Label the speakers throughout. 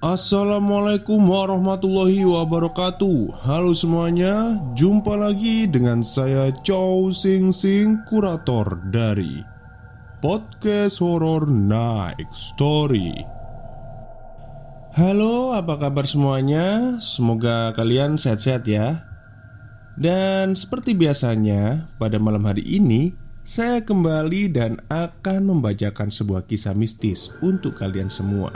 Speaker 1: Assalamualaikum warahmatullahi wabarakatuh. Halo semuanya, jumpa lagi dengan saya Chow Sing Sing, kurator dari Podcast Horror Night Story. Halo, apa kabar semuanya? Semoga kalian sehat-sehat ya. Dan seperti biasanya, pada malam hari ini saya kembali dan akan membacakan sebuah kisah mistis untuk kalian semua.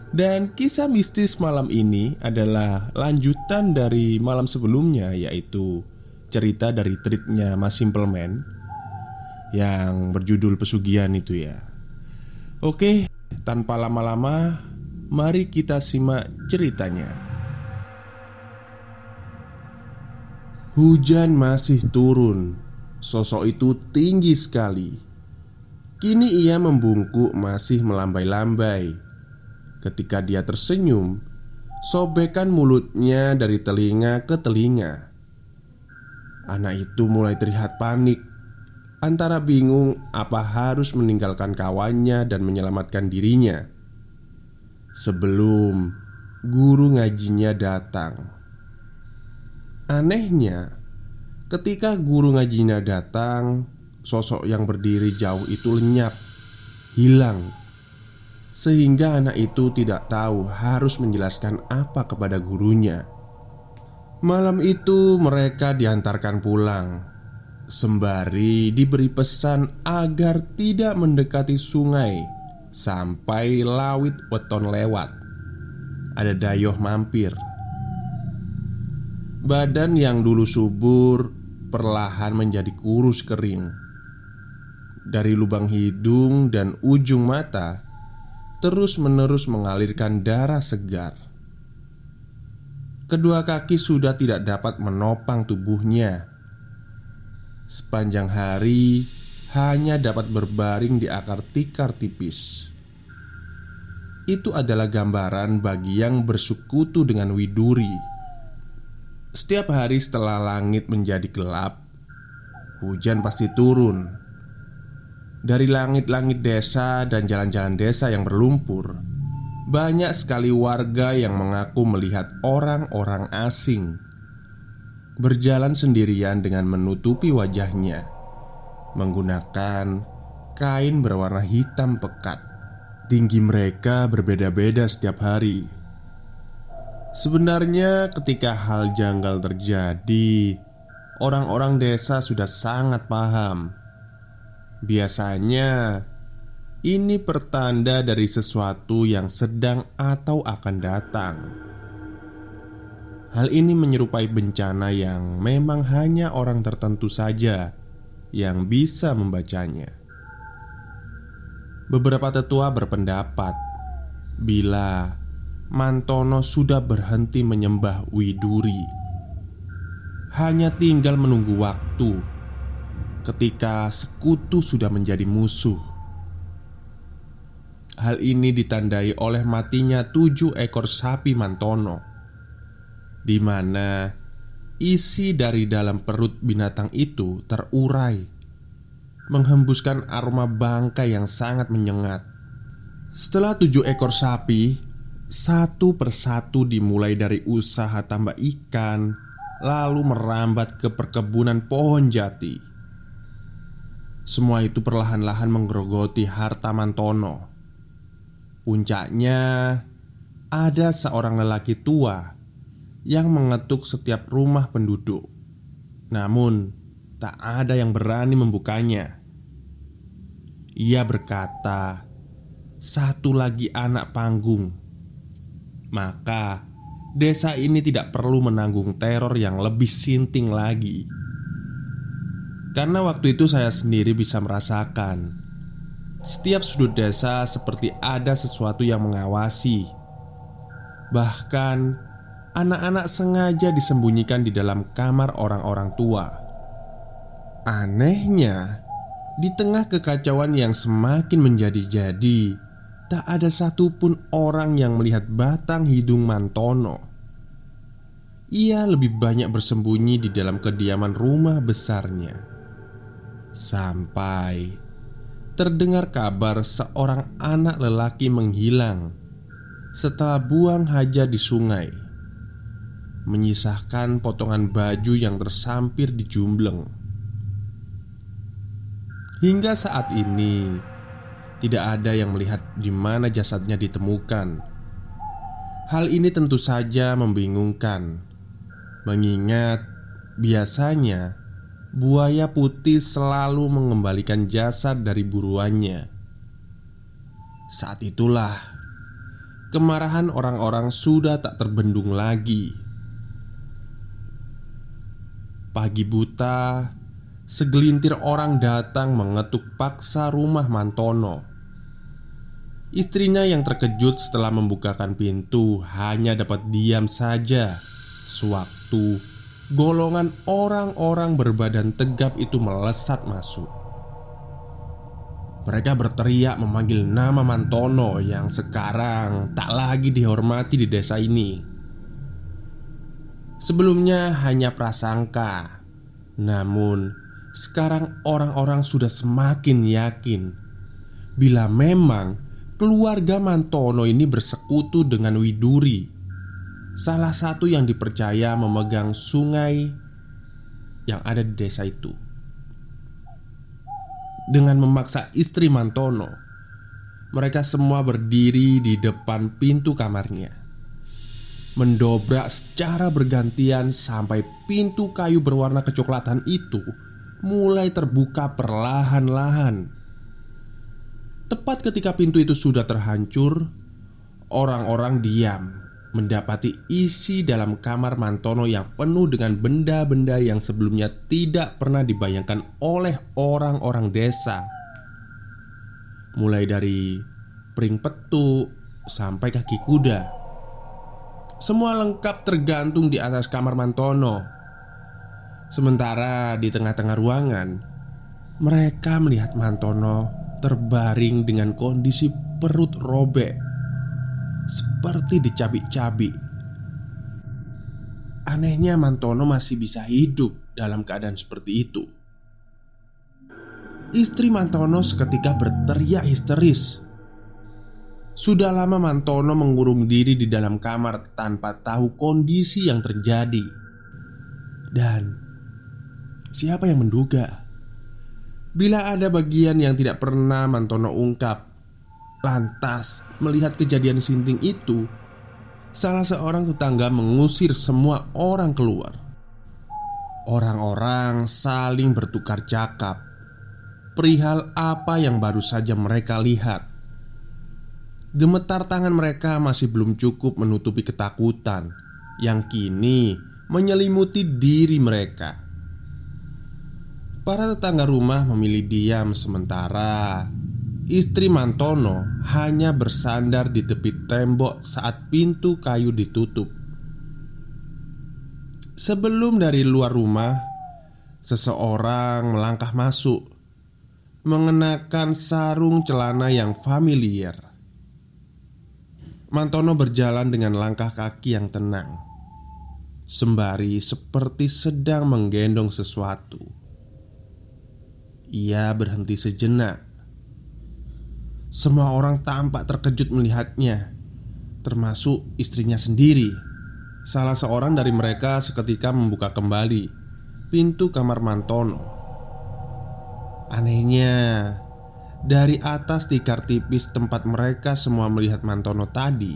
Speaker 1: Dan kisah mistis malam ini adalah lanjutan dari malam sebelumnya, yaitu cerita dari treatnya Mas Simpleman yang berjudul Pesugihan itu ya. Oke, tanpa lama-lama, mari kita simak ceritanya. Hujan masih turun. Sosok itu tinggi sekali. Kini ia membungkuk masih melambai-lambai. Ketika dia tersenyum, sobekan mulutnya dari telinga ke telinga. Anak itu mulai terlihat panik, antara bingung apa harus meninggalkan kawannya dan menyelamatkan dirinya. Sebelum guru ngajinya datang. Anehnya, ketika guru ngajinya datang, sosok yang berdiri jauh itu lenyap, hilang. Sehingga anak itu tidak tahu harus menjelaskan apa kepada gurunya. Malam itu mereka diantarkan pulang, sembari diberi pesan agar tidak mendekati sungai sampai lawit weton lewat. Ada dayoh mampir. Badan yang dulu subur perlahan menjadi kurus kering. Dari lubang hidung dan ujung mata terus-menerus mengalirkan darah segar. Kedua kaki sudah tidak dapat menopang tubuhnya. Sepanjang hari hanya dapat berbaring di akar tikar tipis. Itu adalah gambaran bagi yang bersekutu dengan Widuri. Setiap hari setelah langit menjadi gelap, hujan pasti turun. Dari langit-langit desa dan jalan-jalan desa yang berlumpur, banyak sekali warga yang mengaku melihat orang-orang asing berjalan sendirian dengan menutupi wajahnya, menggunakan kain berwarna hitam pekat. Tinggi mereka berbeda-beda setiap hari. Sebenarnya ketika hal janggal terjadi, orang-orang desa sudah sangat paham. Biasanya, ini pertanda dari sesuatu yang sedang atau akan datang. Hal ini menyerupai bencana yang memang hanya orang tertentu saja yang bisa membacanya. Beberapa tetua berpendapat bila Mantono sudah berhenti menyembah Widuri, hanya tinggal menunggu waktu ketika sekutu sudah menjadi musuh. Hal ini ditandai oleh matinya 7 ekor sapi Mantono, di mana isi dari dalam perut binatang itu terurai, menghembuskan aroma bangkai yang sangat menyengat. Setelah 7 ekor sapi, satu persatu dimulai dari usaha tambak ikan, lalu merambat ke perkebunan pohon jati. Semua itu perlahan-lahan menggerogoti harta Mantono. Puncaknya, ada seorang lelaki tua yang mengetuk setiap rumah penduduk. Namun, tak ada yang berani membukanya. Ia berkata, "Satu lagi anak panggung, maka desa ini tidak perlu menanggung teror yang lebih sinting lagi." Karena waktu itu saya sendiri bisa merasakan setiap sudut desa seperti ada sesuatu yang mengawasi. Bahkan anak-anak sengaja disembunyikan di dalam kamar orang-orang tua. Anehnya, di tengah kekacauan yang semakin menjadi-jadi, tak ada satupun orang yang melihat batang hidung Mantono. Ia lebih banyak bersembunyi di dalam kediaman rumah besarnya. Sampai terdengar kabar seorang anak lelaki menghilang setelah buang hajat di sungai, menyisakan potongan baju yang tersampir di jumbleng. Hingga saat ini tidak ada yang melihat di mana jasadnya ditemukan. Hal ini tentu saja membingungkan, mengingat biasanya buaya putih selalu mengembalikan jasad dari buruannya. Saat itulah kemarahan orang-orang sudah tak terbendung lagi. Pagi buta, segelintir orang datang mengetuk paksa rumah Mantono. Istrinya yang terkejut setelah membukakan pintu hanya dapat diam saja sewaktu golongan orang-orang berbadan tegap itu melesat masuk. Mereka berteriak memanggil nama Mantono yang sekarang tak lagi dihormati di desa ini. Sebelumnya hanya prasangka, namun sekarang orang-orang sudah semakin yakin bila memang keluarga Mantono ini bersekutu dengan Widuri, salah satu yang dipercaya memegang sungai yang ada di desa itu. Dengan memaksa istri Mantono, mereka semua berdiri di depan pintu kamarnya, mendobrak secara bergantian sampai pintu kayu berwarna kecoklatan itu mulai terbuka perlahan-lahan. Tepat ketika pintu itu sudah terhancur, orang-orang diam mendapati isi dalam kamar Mantono yang penuh dengan benda-benda yang sebelumnya tidak pernah dibayangkan oleh orang-orang desa. Mulai dari pring petuk sampai kaki kuda, semua lengkap tergantung di atas kamar Mantono. Sementara di tengah-tengah ruangan, mereka melihat Mantono terbaring dengan kondisi perut robek, seperti dicabik-cabik. Anehnya Mantono masih bisa hidup dalam keadaan seperti itu. Istri Mantono seketika berteriak histeris. Sudah lama Mantono mengurung diri di dalam kamar tanpa tahu kondisi yang terjadi. Dan siapa yang menduga bila ada bagian yang tidak pernah Mantono ungkap. Lantas melihat kejadian sinting itu, salah seorang tetangga mengusir semua orang keluar. Orang-orang saling bertukar cakap perihal apa yang baru saja mereka lihat. Gemetar tangan mereka masih belum cukup menutupi ketakutan yang kini menyelimuti diri mereka. Para tetangga rumah memilih diam sementara istri Mantono hanya bersandar di tepi tembok saat pintu kayu ditutup. Sebelum dari luar rumah, seseorang melangkah masuk, mengenakan sarung celana yang familiar. Mantono berjalan dengan langkah kaki yang tenang, sembari seperti sedang menggendong sesuatu. Ia berhenti sejenak. Semua orang tampak terkejut melihatnya, termasuk istrinya sendiri. Salah seorang dari mereka seketika membuka kembali pintu kamar Mantono. Anehnya, dari atas tikar tipis tempat mereka semua melihat Mantono tadi,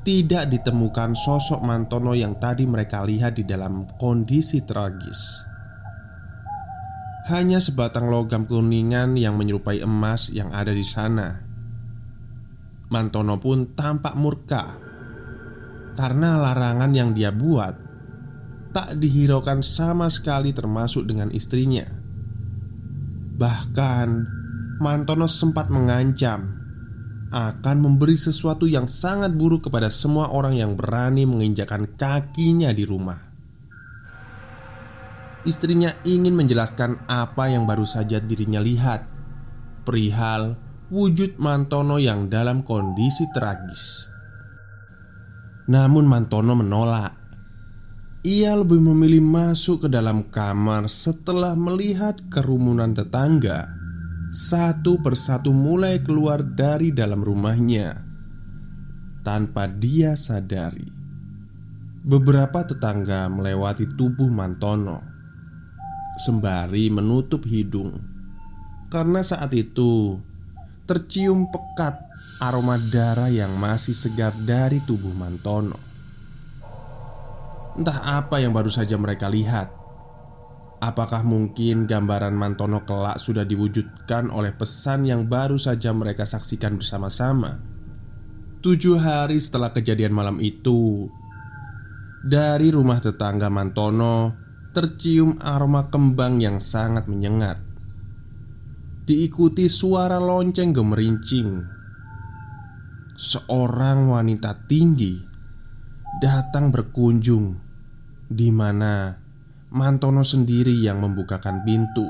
Speaker 1: tidak ditemukan sosok Mantono yang tadi mereka lihat di dalam kondisi tragis. Hanya sebatang logam kuningan yang menyerupai emas yang ada di sana. Mantono pun tampak murka karena larangan yang dia buat tak dihiraukan sama sekali, termasuk dengan istrinya. Bahkan Mantono sempat mengancam akan memberi sesuatu yang sangat buruk kepada semua orang yang berani menginjakkan kakinya di rumah. Istrinya ingin menjelaskan apa yang baru saja dirinya lihat perihal wujud Mantono yang dalam kondisi tragis. Namun Mantono menolak. Ia lebih memilih masuk ke dalam kamar setelah melihat kerumunan tetangga satu persatu mulai keluar dari dalam rumahnya. tanpa dia sadari, beberapa tetangga melewati tubuh Mantono sembari menutup hidung karena saat itu tercium pekat aroma darah yang masih segar dari tubuh Mantono. Entah apa yang baru saja mereka lihat. Apakah mungkin gambaran Mantono kelak sudah diwujudkan oleh pesan yang baru saja mereka saksikan bersama-sama? 7 hari setelah kejadian malam itu, dari rumah tetangga Mantono tercium aroma kembang yang sangat menyengat, diikuti suara lonceng gemerincing. Seorang wanita tinggi datang berkunjung, di mana Mantono sendiri yang membukakan pintu.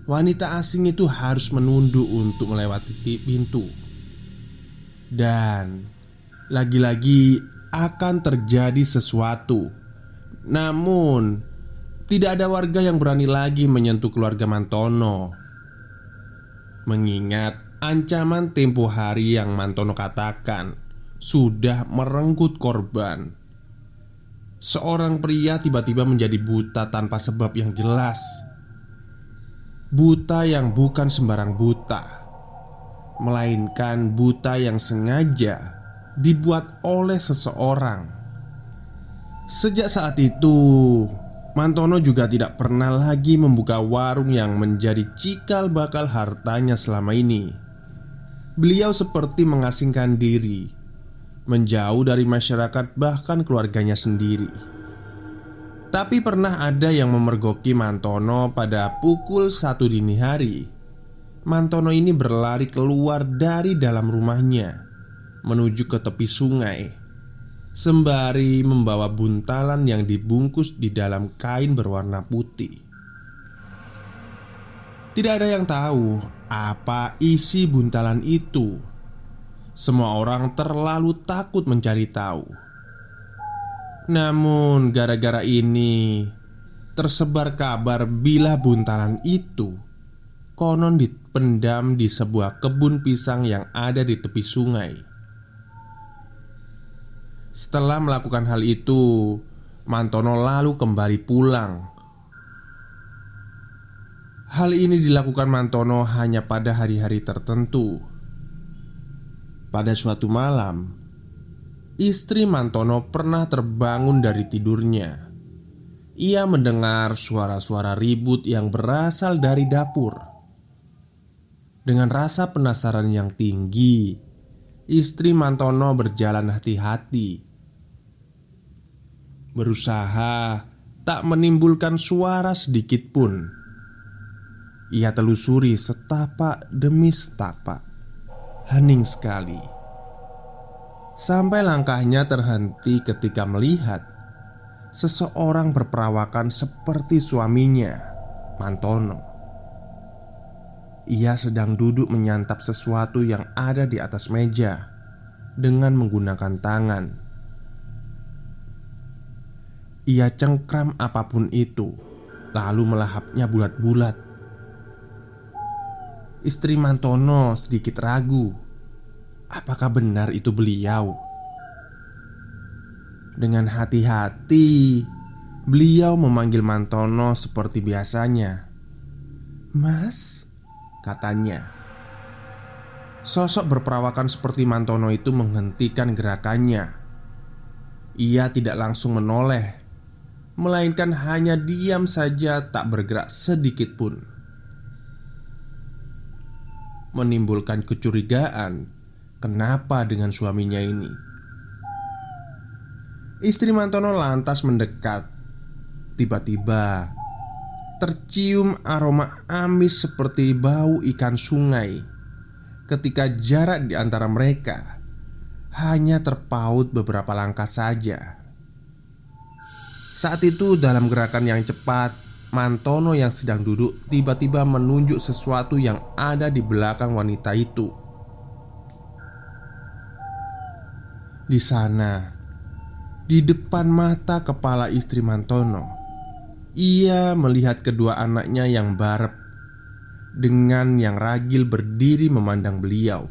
Speaker 1: Wanita asing itu harus menunduk untuk melewati pintu. Dan lagi-lagi akan terjadi sesuatu. Namun tidak ada warga yang berani lagi menyentuh keluarga Mantono, mengingat ancaman tempo hari yang Mantono katakan sudah merenggut korban. Seorang pria tiba-tiba menjadi buta tanpa sebab yang jelas. Buta yang bukan sembarang buta, melainkan buta yang sengaja dibuat oleh seseorang. Sejak saat itu, Mantono juga tidak pernah lagi membuka warung yang menjadi cikal bakal hartanya selama ini. Beliau seperti mengasingkan diri, menjauh dari masyarakat bahkan keluarganya sendiri. Tapi pernah ada yang memergoki Mantono pada pukul 1 dini hari. Mantono ini berlari keluar dari dalam rumahnya menuju ke tepi sungai, sembari membawa buntalan yang dibungkus di dalam kain berwarna putih. Tidak ada yang tahu apa isi buntalan itu. Semua orang terlalu takut mencari tahu. Namun gara-gara ini tersebar kabar bila buntalan itu konon dipendam di sebuah kebun pisang yang ada di tepi sungai. Setelah melakukan hal itu, Mantono lalu kembali pulang. Hal ini dilakukan Mantono hanya pada hari-hari tertentu. Pada suatu malam, istri Mantono pernah terbangun dari tidurnya. Ia mendengar suara-suara ribut yang berasal dari dapur. Dengan rasa penasaran yang tinggi, istri Mantono berjalan hati-hati, berusaha tak menimbulkan suara sedikit pun. Ia telusuri setapak demi setapak, hening sekali, sampai langkahnya terhenti ketika melihat seseorang berperawakan seperti suaminya, Mantono. Ia sedang duduk menyantap sesuatu yang ada di atas meja dengan menggunakan tangan. Ia cengkram apapun itu, lalu melahapnya bulat-bulat. Istri Mantono sedikit ragu, apakah benar itu beliau? Dengan hati-hati, beliau memanggil Mantono seperti biasanya. "Mas," katanya. Sosok berperawakan seperti Mantono itu menghentikan gerakannya. Ia tidak langsung menoleh, melainkan hanya diam saja, tak bergerak sedikit pun. Menimbulkan kecurigaan, kenapa dengan suaminya ini? Istri Mantono lantas mendekat. Tiba-tiba tercium aroma amis seperti bau ikan sungai. Ketika jarak di antara mereka hanya terpaut beberapa langkah saja. Saat itu dalam gerakan yang cepat, Mantono yang sedang duduk tiba-tiba menunjuk sesuatu yang ada di belakang wanita itu. Di sana, di depan mata kepala istri Mantono, ia melihat kedua anaknya yang barep dengan yang ragil berdiri memandang beliau.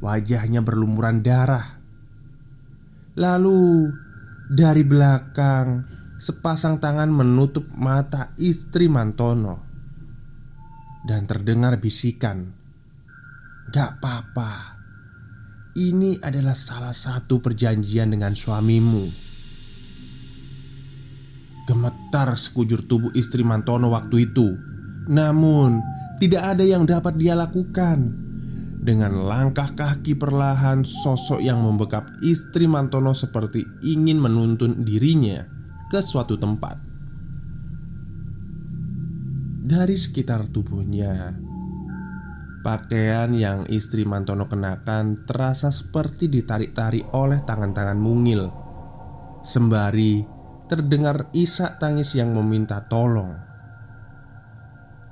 Speaker 1: wajahnya berlumuran darah. Lalu dari belakang, sepasang tangan menutup mata istri Mantono. Dan terdengar bisikan, "Gak apa-apa, ini adalah salah satu perjanjian dengan suamimu." Gemetar sekujur tubuh istri Mantono waktu itu. Namun tidak ada yang dapat dia lakukan. Dengan langkah kaki perlahan, sosok yang membekap istri Mantono seperti ingin menuntun dirinya ke suatu tempat. Dari sekitar tubuhnya, pakaian yang istri Mantono kenakan terasa seperti ditarik-tarik oleh tangan-tangan mungil. Sembari terdengar isak tangis yang meminta tolong.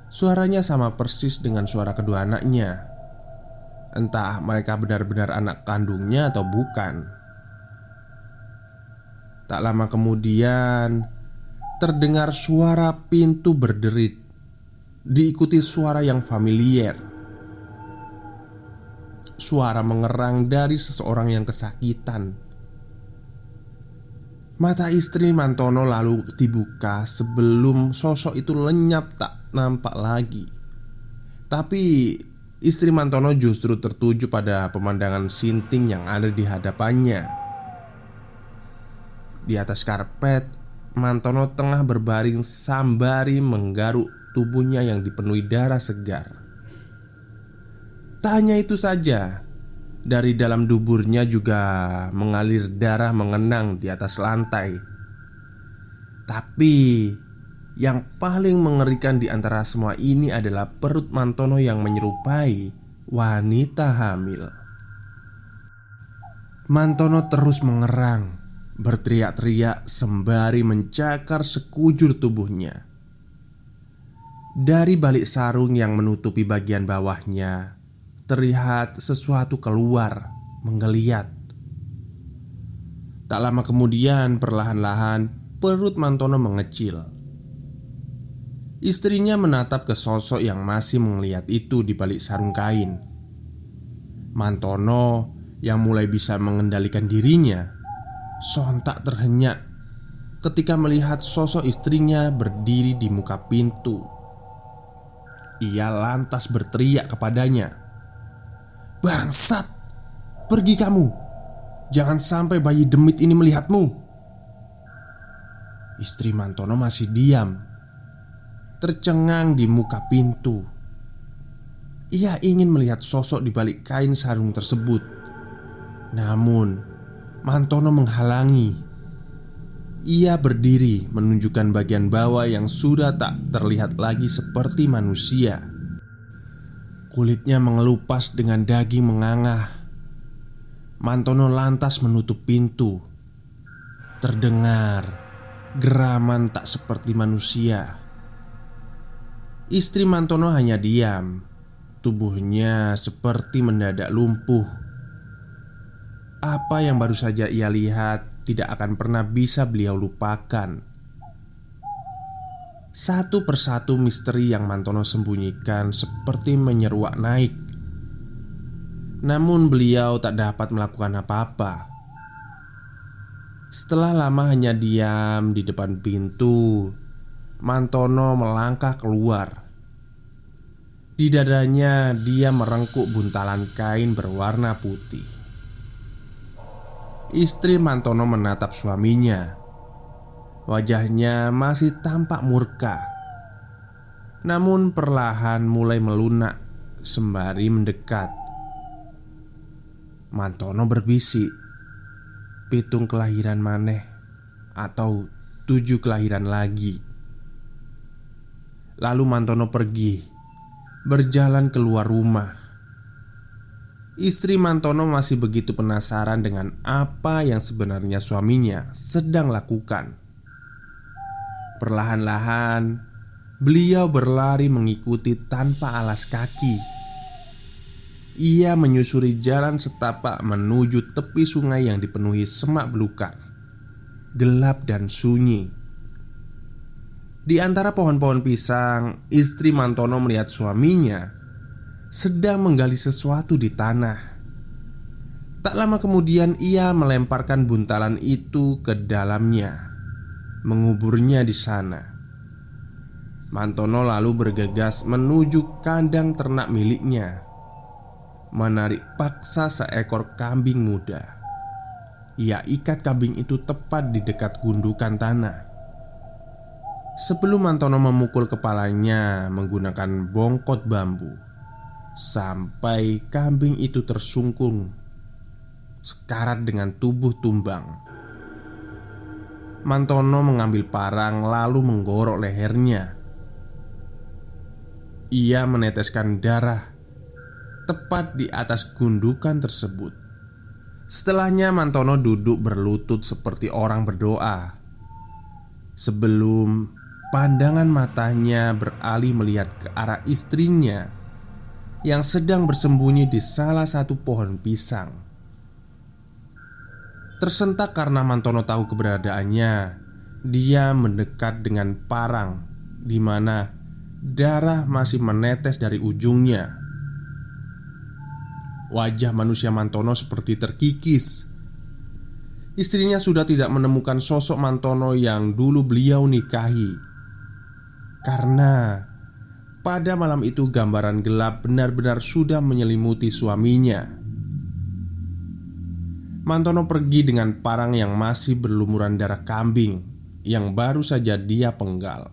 Speaker 1: Suaranya sama persis dengan suara kedua anaknya. Entah mereka benar-benar anak kandungnya atau bukan. Tak lama kemudian, terdengar suara pintu berderit, diikuti suara yang familiar. Suara mengerang dari seseorang yang kesakitan. Mata istri Mantono lalu dibuka sebelum sosok itu lenyap tak nampak lagi. Tapi istri Mantono justru tertuju pada pemandangan sinting yang ada di hadapannya. Di atas karpet, Mantono tengah berbaring sambari menggaruk tubuhnya yang dipenuhi darah segar. Tak hanya itu saja, dari dalam duburnya juga mengalir darah mengenang di atas lantai. Tapi yang paling mengerikan di antara semua ini adalah perut Mantono yang menyerupai wanita hamil. Mantono terus mengerang, berteriak-teriak sembari mencakar sekujur tubuhnya. Dari balik sarung yang menutupi bagian bawahnya, terlihat sesuatu keluar, menggeliat. Tak lama kemudian, perlahan-lahan perut Mantono mengecil. Istrinya menatap ke sosok yang masih melihat itu di balik sarung kain. Mantono yang mulai bisa mengendalikan dirinya sontak terhenyak ketika melihat sosok istrinya berdiri di muka pintu. Ia lantas berteriak kepadanya, "Bangsat, pergi kamu! Jangan sampai bayi demit ini melihatmu!" Istri Mantono masih diam, tercengang di muka pintu. Ia ingin melihat sosok di balik kain sarung tersebut. Namun Mantono menghalangi. Ia berdiri menunjukkan bagian bawah yang sudah tak terlihat lagi seperti manusia. Kulitnya mengelupas dengan daging mengangah. Mantono lantas menutup pintu. Terdengar geraman tak seperti manusia. Istri Mantono hanya diam. Tubuhnya seperti mendadak lumpuh. Apa yang baru saja ia lihat tidak akan pernah bisa beliau lupakan. Satu persatu misteri yang Mantono sembunyikan seperti menyeruak naik. Namun beliau tak dapat melakukan apa-apa. Setelah lama hanya diam di depan pintu, Mantono melangkah keluar. Di dadanya dia merengkuk buntalan kain berwarna putih. Istri Mantono menatap suaminya. Wajahnya masih tampak murka, namun perlahan mulai melunak sembari mendekat. Mantono berbisik, "Pitung kelahiran maneh atau 7 kelahiran lagi." Lalu Mantono pergi, berjalan keluar rumah. Istri Mantono masih begitu penasaran dengan apa yang sebenarnya suaminya sedang lakukan. Perlahan-lahan beliau berlari mengikuti tanpa alas kaki. Ia menyusuri jalan setapak menuju tepi sungai yang dipenuhi semak belukar, gelap dan sunyi. Di antara pohon-pohon pisang, istri Mantono melihat suaminya sedang menggali sesuatu di tanah. Tak lama kemudian ia melemparkan buntalan itu ke dalamnya, menguburnya di sana. Mantono lalu bergegas menuju kandang ternak miliknya, menarik paksa seekor kambing muda. Ia ikat kambing itu tepat di dekat gundukan tanah. Sebelum Mantono memukul kepalanya menggunakan bongkot bambu sampai kambing itu tersungkur sekarat dengan tubuh tumbang, Mantono mengambil parang lalu menggorok lehernya. Ia meneteskan darah tepat di atas gundukan tersebut. Setelahnya Mantono duduk berlutut seperti orang berdoa, sebelum pandangan matanya beralih melihat ke arah istrinya yang sedang bersembunyi di salah satu pohon pisang. Tersentak karena Mantono tahu keberadaannya, dia mendekat dengan parang di mana darah masih menetes dari ujungnya. Wajah manusia Mantono seperti terkikis. Istrinya sudah tidak menemukan sosok Mantono yang dulu beliau nikahi, karena pada malam itu gambaran gelap benar-benar sudah menyelimuti suaminya. Mantono pergi dengan parang yang masih berlumuran darah kambing yang baru saja dia penggal.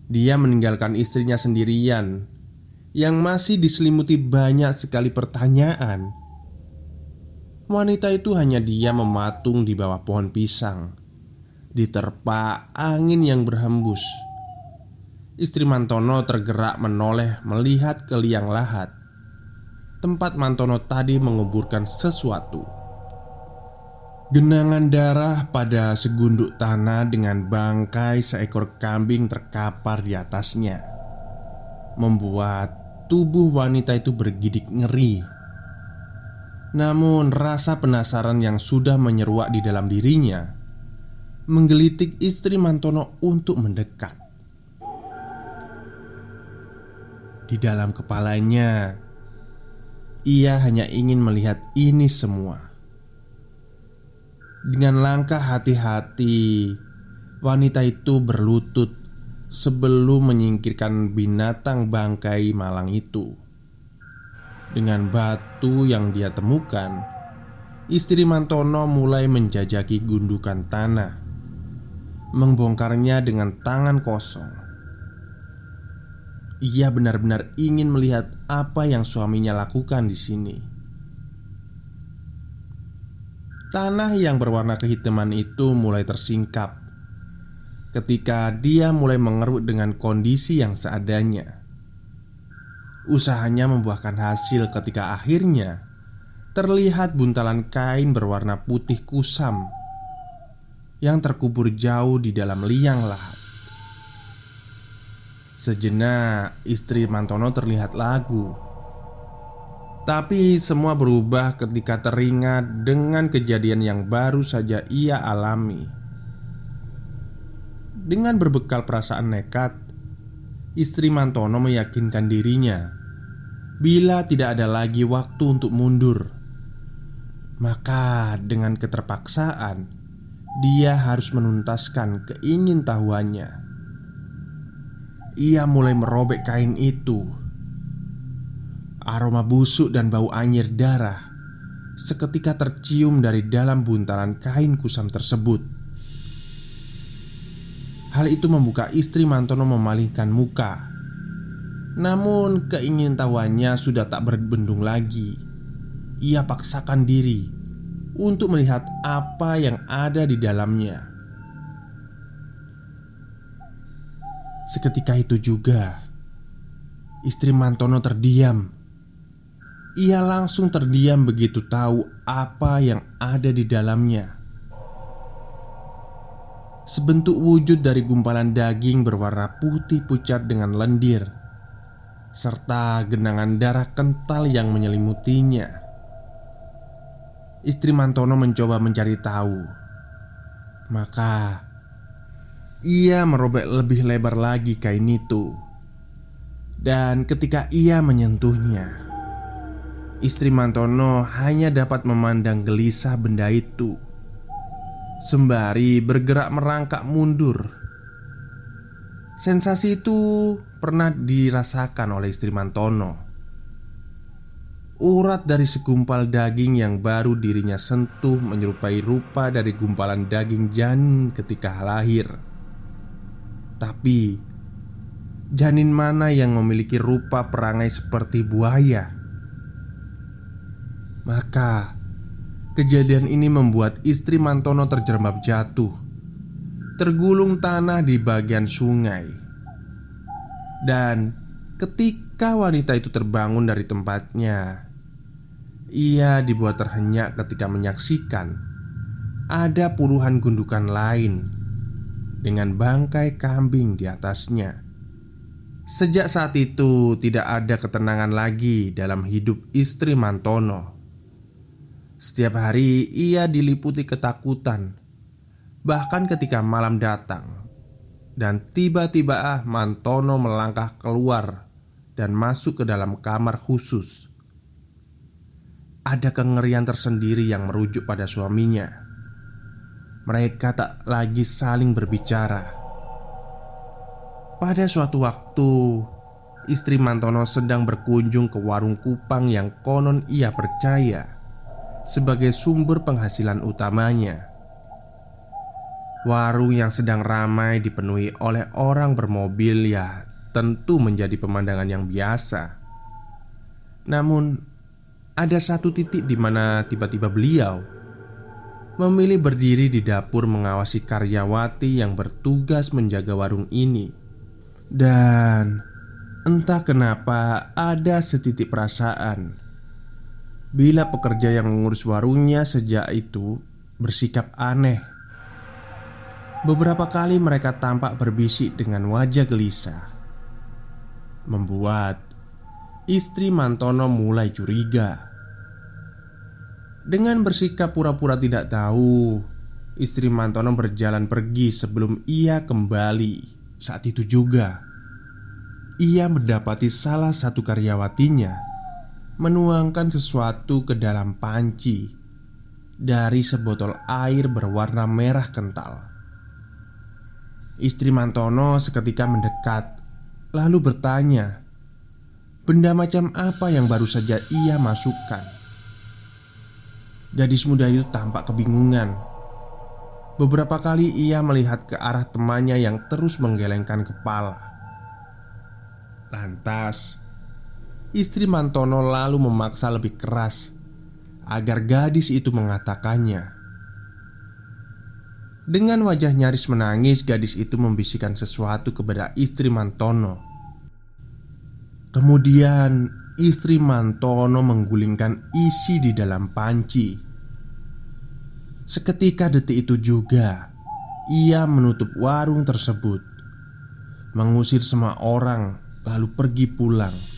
Speaker 1: Dia meninggalkan istrinya sendirian yang masih diselimuti banyak sekali pertanyaan. Wanita itu hanya diam mematung di bawah pohon pisang, diterpa angin yang berhembus. Istri Mantono tergerak menoleh melihat ke liang lahat tempat Mantono tadi menguburkan sesuatu. Genangan darah pada segunduk tanah dengan bangkai seekor kambing terkapar di atasnya membuat tubuh wanita itu bergidik ngeri. Namun rasa penasaran yang sudah menyeruak di dalam dirinya menggelitik istri Mantono untuk mendekat. Di dalam kepalanya, ia hanya ingin melihat ini semua. Dengan langkah hati-hati, wanita itu berlutut sebelum menyingkirkan binatang bangkai malang itu. Dengan batu yang dia temukan, istri Mantono mulai menjajaki gundukan tanah, membongkarnya dengan tangan kosong. Ia benar-benar ingin melihat apa yang suaminya lakukan di sini. Tanah yang berwarna kehitaman itu mulai tersingkap ketika dia mulai mengeruk dengan kondisi yang seadanya. Usahanya membuahkan hasil ketika akhirnya terlihat buntalan kain berwarna putih kusam yang terkubur jauh di dalam liang lahat. Sejenak istri Mantono terlihat lagu, tapi semua berubah ketika teringat dengan kejadian yang baru saja ia alami. Dengan berbekal perasaan nekat, istri Mantono meyakinkan dirinya bila tidak ada lagi waktu untuk mundur, maka dengan keterpaksaan dia harus menuntaskan keingintahuannya. Ia mulai merobek kain itu. Aroma busuk dan bau anyir darah seketika tercium dari dalam buntalan kain kusam tersebut. Hal itu membuka istri Mantono memalingkan muka. Namun keingintahuannya sudah tak berbendung lagi. Ia paksakan diri untuk melihat apa yang ada di dalamnya. Seketika itu juga istri Mantono terdiam. Ia langsung terdiam begitu tahu apa yang ada di dalamnya. Sebentuk wujud dari gumpalan daging berwarna putih pucat dengan lendir, serta genangan darah kental yang menyelimutinya. Istri Mantono mencoba mencari tahu. Maka ia merobek lebih lebar lagi kain itu. Dan ketika ia menyentuhnya, Istri Mantono hanya dapat memandang gelisah benda itu, sembari bergerak merangkak mundur. Sensasi itu pernah dirasakan oleh istri Mantono. Urat dari segumpal daging yang baru dirinya sentuh menyerupai rupa dari gumpalan daging janin ketika lahir. Tapi janin mana yang memiliki rupa perangai seperti buaya? Maka kejadian ini membuat istri Mantono terjerembab jatuh, tergulung tanah di bagian sungai. Dan ketika wanita itu terbangun dari tempatnya, ia dibuat terhenyak ketika menyaksikan ada puluhan gundukan lain dengan bangkai kambing di atasnya. Sejak saat itu tidak ada ketenangan lagi dalam hidup istri Mantono. Setiap hari ia diliputi ketakutan, bahkan ketika malam datang dan tiba-tiba Mantono melangkah keluar dan masuk ke dalam kamar khusus. Ada kengerian tersendiri yang merujuk pada suaminya. Mereka tak lagi saling berbicara. Pada suatu waktu, istri Mantono sedang berkunjung ke warung kupang yang konon ia percaya sebagai sumber penghasilan utamanya. Warung yang sedang ramai dipenuhi oleh orang bermobil tentu menjadi pemandangan yang biasa. Namun ada satu titik di mana tiba-tiba beliau memilih berdiri di dapur mengawasi karyawati yang bertugas menjaga warung ini. Dan entah kenapa ada setitik perasaan bila pekerja yang mengurus warungnya sejak itu bersikap aneh. Beberapa kali mereka tampak berbisik dengan wajah gelisah, membuat istri Mantono mulai curiga. Dengan bersikap pura-pura tidak tahu, istri Mantono berjalan pergi sebelum ia kembali. Saat itu juga ia mendapati salah satu karyawatinya menuangkan sesuatu ke dalam panci dari sebotol air berwarna merah kental. Istri Mantono seketika mendekat, lalu bertanya, benda macam apa yang baru saja ia masukkan. Gadis muda itu tampak kebingungan. Beberapa kali ia melihat ke arah temannya yang terus menggelengkan kepala. Lantas, istri Mantono lalu memaksa lebih keras agar gadis itu mengatakannya. Dengan wajah nyaris menangis, gadis itu membisikkan sesuatu kepada istri Mantono. Kemudian istri Mantono menggulingkan isi di dalam panci. Seketika detik itu juga ia menutup warung tersebut, mengusir semua orang, lalu pergi pulang.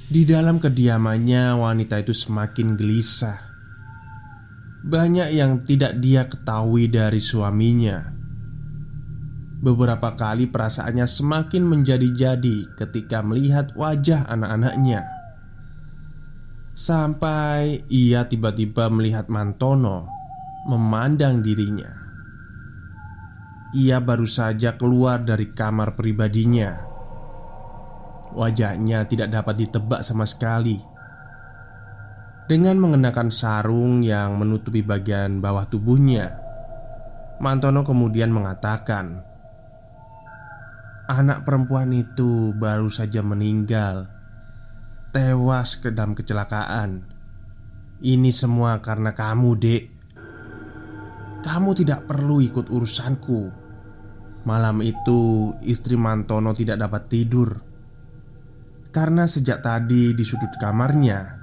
Speaker 1: Di dalam kediamannya, wanita itu semakin gelisah. Banyak yang tidak dia ketahui dari suaminya. Beberapa kali perasaannya semakin menjadi-jadi ketika melihat wajah anak-anaknya. Sampai ia tiba-tiba melihat Mantono memandang dirinya. Ia baru saja keluar dari kamar pribadinya. Wajahnya tidak dapat ditebak sama sekali. Dengan mengenakan sarung yang menutupi bagian bawah tubuhnya, Mantono kemudian mengatakan, anak perempuan itu baru saja meninggal, tewas ke dalam kecelakaan. Ini semua karena kamu, Dek. Kamu tidak perlu ikut urusanku. Malam itu istri Mantono tidak dapat tidur karena sejak tadi di sudut kamarnya,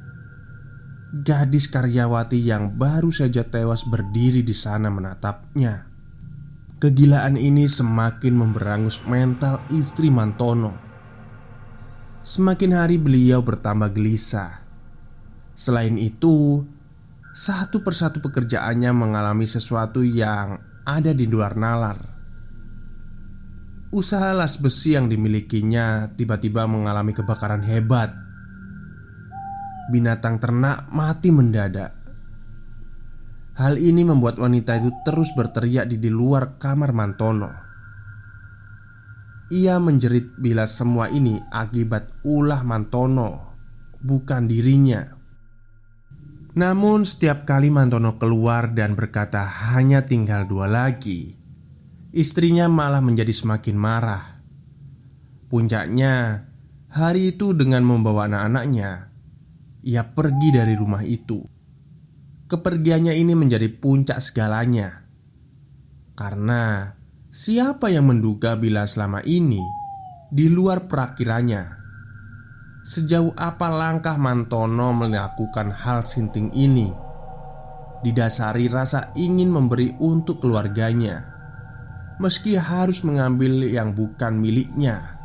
Speaker 1: gadis karyawati yang baru saja tewas berdiri di sana menatapnya. Kegilaan ini semakin memberangus mental istri Mantono. Semakin hari beliau bertambah gelisah. Selain itu, satu persatu pekerjaannya mengalami sesuatu yang ada di luar nalar. Usaha las besi yang dimilikinya tiba-tiba mengalami kebakaran hebat. binatang ternak mati mendadak. Hal ini membuat wanita itu terus berteriak di luar kamar Mantono. Ia menjerit bila semua ini akibat ulah Mantono, bukan dirinya. Namun setiap kali Mantono keluar dan berkata hanya tinggal 2 lagi, istrinya malah menjadi semakin marah. Puncaknya, hari itu dengan membawa anak-anaknya, ia pergi dari rumah itu. Kepergiannya ini menjadi puncak segalanya. Karena siapa yang menduga bila selama ini di luar perakirannya, sejauh apa langkah Mantono melakukan hal sinting ini didasari rasa ingin memberi untuk keluarganya, meski harus mengambil yang bukan miliknya.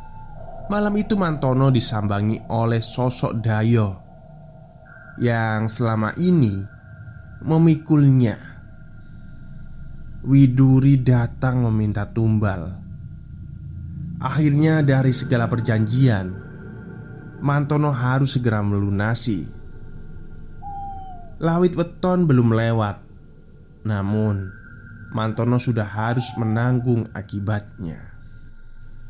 Speaker 1: Malam itu Mantono disambangi oleh sosok Dayo yang selama ini memikulnya. Widuri datang meminta tumbal. Akhirnya dari segala perjanjian, Mantono harus segera melunasi. Lawit weton belum lewat, namun Mantono sudah harus menanggung akibatnya.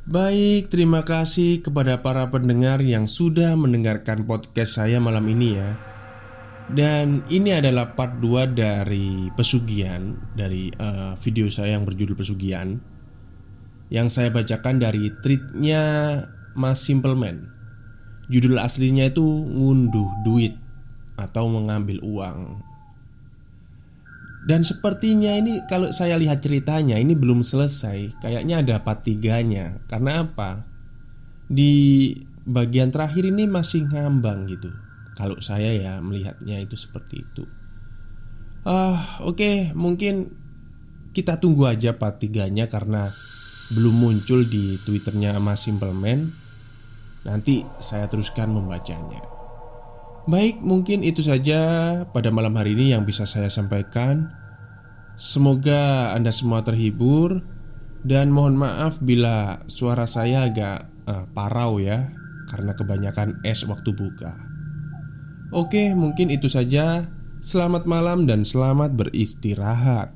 Speaker 1: Baik, terima kasih kepada para pendengar yang sudah mendengarkan podcast saya malam ini ya. Dan ini adalah part 2 dari pesugihan, dari video saya yang berjudul Pesugihan, yang saya bacakan dari tweetnya Mas Simpleman. Judul aslinya itu ngunduh duit atau mengambil uang. Dan sepertinya ini kalau saya lihat ceritanya ini belum selesai. Kayaknya ada part 3-nya. Karena apa? Di bagian terakhir ini masih ngambang gitu. Kalau saya ya melihatnya itu seperti itu. Oke, mungkin kita tunggu aja part 3-nya karena belum muncul di Twitternya Mas Simpleman. Nanti saya teruskan membacanya. Baik, mungkin itu saja pada malam hari ini yang bisa saya sampaikan. Semoga Anda semua terhibur. Dan mohon maaf bila suara saya agak parau ya, karena kebanyakan es waktu buka. Oke, mungkin itu saja. Selamat malam dan selamat beristirahat.